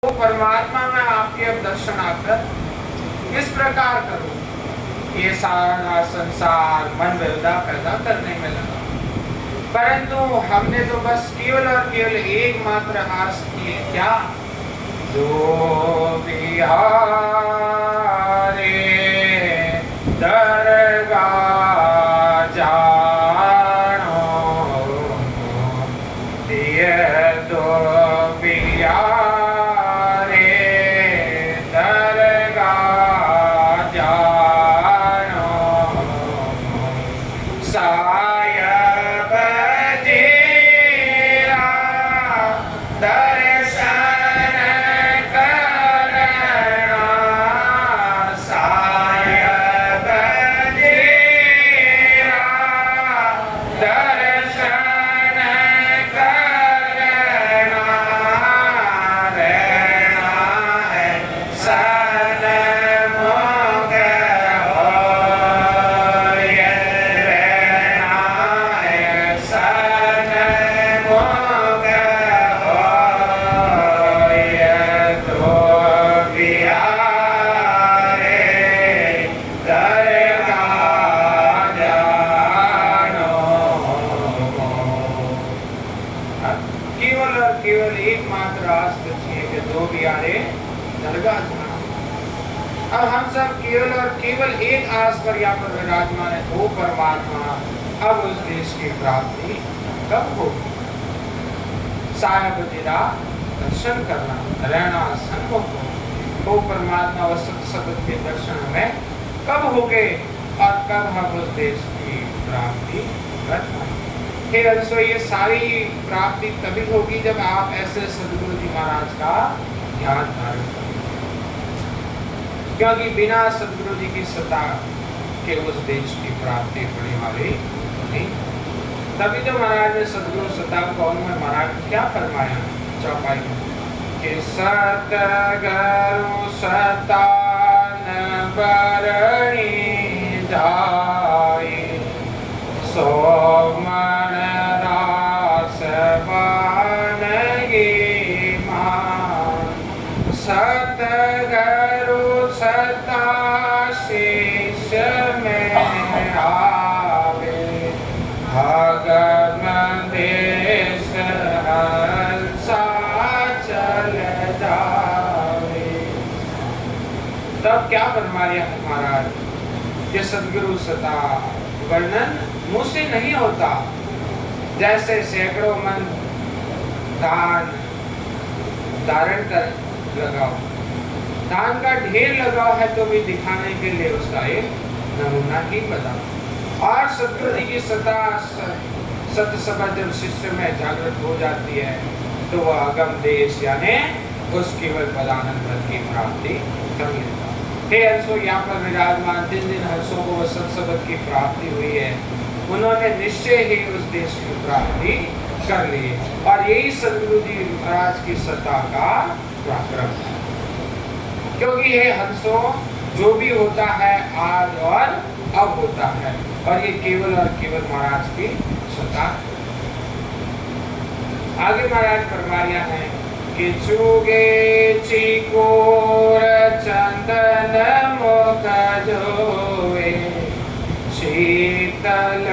तो परमात्मा में आपके अब दर्शन आकर किस प्रकार करूं? ये सारा संसार मन विरदा पैदा करने में लगा, परंतु हमने तो बस केवल और केवल एकमात्र आस की है, क्या? जो बिहारे दरगाह जानो, ये तो बिहारे दरगाह जानो, सायब जीरा दर्शन करना, सायब जीरा दर्शन करना, रहना है सन्मुख होए, रहना है सन्मुख होए, तो बिहारे दरगाह जानो। केवल और केवल एकमात्र आस बची है कि दो बिहारे दरगाह जानो। अब हम सब केवल और केवल एक आस पर यहाँ पर विराजमान है, वो परमात्मा अब उस देश की प्राप्ति कब होगी? साहेब तेरा दर्शन करना, रहना सन्मुख हो, वो परमात्मा व सत्य शब्द के दर्शन हमें कब होंगे और कब हम उस देश की प्राप्ति कर पाएंगे? हे अंशो, ये सारी प्राप्ति तभी होगी जब आप ऐसे सदगुरु जी महाराज का ध्यान धारण करेंगे, क्योंकि बिना सदगुरु जी की सत्ता के उस देश की प्राप्ति होने वाली नहीं। तभी तो महाराज ने सदगुरु सत्ता कौन में महाराज क्या फरमाया चौपाई में कि सतगुरु सत्ता न बरणी जाए, सो मन रास बानगी मान, सतगुरु सत्ता शेष में आवे, भगवन देश हंसा चल जावे। तब क्या फरमा रहे हैं महाराज कि सदगुरु सत्ता वर्णन मुँह से नहीं होता, जैसे सैकड़ों मन दान धारण कर लगाओ, दान का ढेर लगाओ है तो भी दिखाने के लिए उसका एक नमूना ही बताओ। और सदगुरु जी की सत्ता सत्य सभा जब शिष्य में जागृत हो जाती है तो वह अगम देश यानी उस केवल पदानंद पद की प्राप्ति कर लेता। हे हंसो, यहाँ पर विराजमान जिन जिन हंसों को वह सत्सबद की प्राप्ति हुई है, उन्होंने निश्चय ही उस देश की प्राप्ति कर ली, और यही सदगुरु जी महाराज की सत्ता का पराक्रम है। क्योंकि ये हंसों जो भी होता है आज और अब होता है, और ये केवल और केवल महाराज की सत्ता है। आगे महाराज फरमाया है कि चुगे चिकोर चंदन मुख जोए, शीतल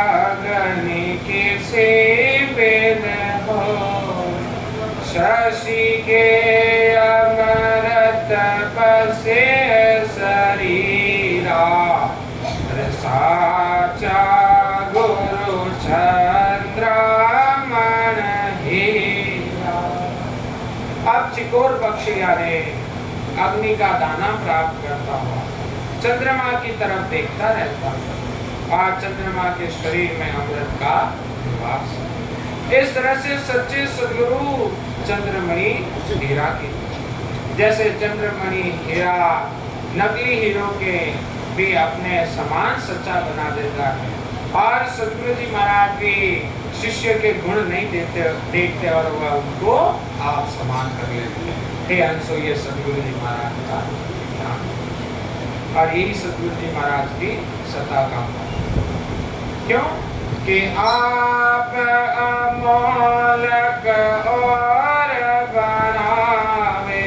अग्नि के सेवन हो, शशि के अमृत बसे शरीरा, साचा गुरु चंद्रमण हीरा। अब चिकोर पक्षी यानी अग्नि का दाना प्राप्त करता हुआ चंद्रमा की तरफ देखता रहता है, और चंद्रमा के शरीर में अमृत का निवास। इस तरह से सच्चे सदगुरु चंद्रमणि हीरा की, जैसे चंद्रमणि हीरा नकली हीरो के भी अपने समान सच्चा बना देता है, और सदगुरु जी महाराज भी शिष्य के गुण नहीं देखते और वह उनको आप समान कर लेते हैं। हे अंशो, ये सदगुरु जी महाराज का ध्यान, और यही सदगुरु जी महाराज की सत्ता का क्यों कि आप अमोलक और बनावे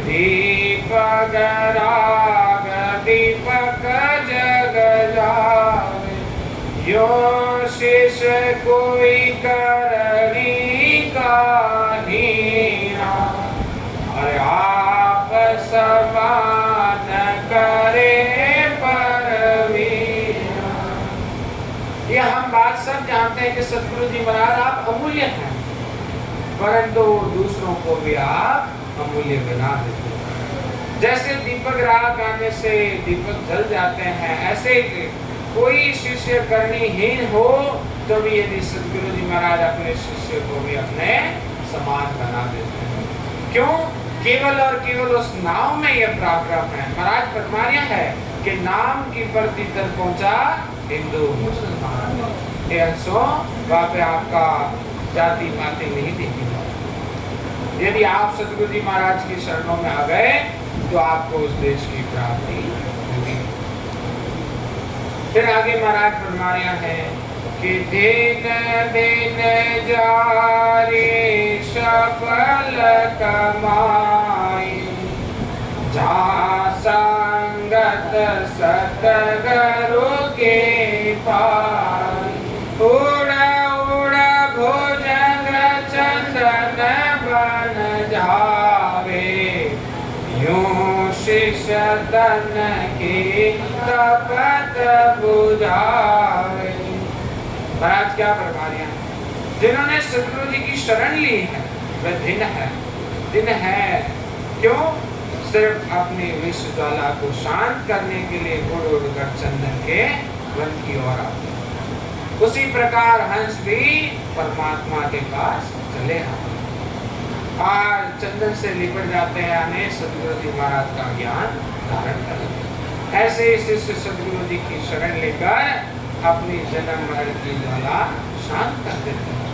दीपक राग दीपक जग जावे, यो शिष्य कोई करनी काहीना, अरे आप समान करे परवीना। ये हम बात सब जानते हैं कि सतगुरु जी महाराज आप अमूल्य हैं, परंतु दूसरों को भी आप अमूल्य बना देते हैं। जैसे दीपक राग आने से दीपक जल जाते हैं, ऐसे कोई शिष्य करनीहीन हो तो भी यदि सतगुरु जी महाराज अपने शिष्य को भी अपने समान बना देते हैं। क्यों? केवल और केवल उस नाम में यह पराक्रम है। महाराज फरमाया है कि नाम की प्रति तक पहुंचा हिंदू मुसलमान, वहाँ पे आपका जाति पाति नहीं देखी जाती। यदि आप सतगुरु जी महाराज की शरणों में आ गए तो आपको उस देश की प्राप्ति होगी। फिर आगे महाराज फरमाया है कि दिन दिन जारी सफल कमाई, जहाँ संगत सतगुरु के पाई, उड़ उड़ भुजंग चंदन बन जावे, यूं शिष्य तन की तपत बुझावे। महाराज क्या फरमा रहे हैं? जिन्होंने सतगुरु जी की शरण ली है वह दिन है। क्यों? सिर्फ अपनी विश्व ज्वाला को शांत करने के लिए उड़ उड़ कर चंदन के वन की ओर आते हैं। उसी प्रकार हंस भी परमात्मा के पास चले आते हैं और चंदन से लिपट जाते हैं, यानी सतगुरु जी महाराज का ज्ञान धारण कर लेते हैं। ऐसे ही शिष्य सतगुरु जी की शरण लेकर अपनी जन्म मरण की ज्वाला शांत कर देते हैं।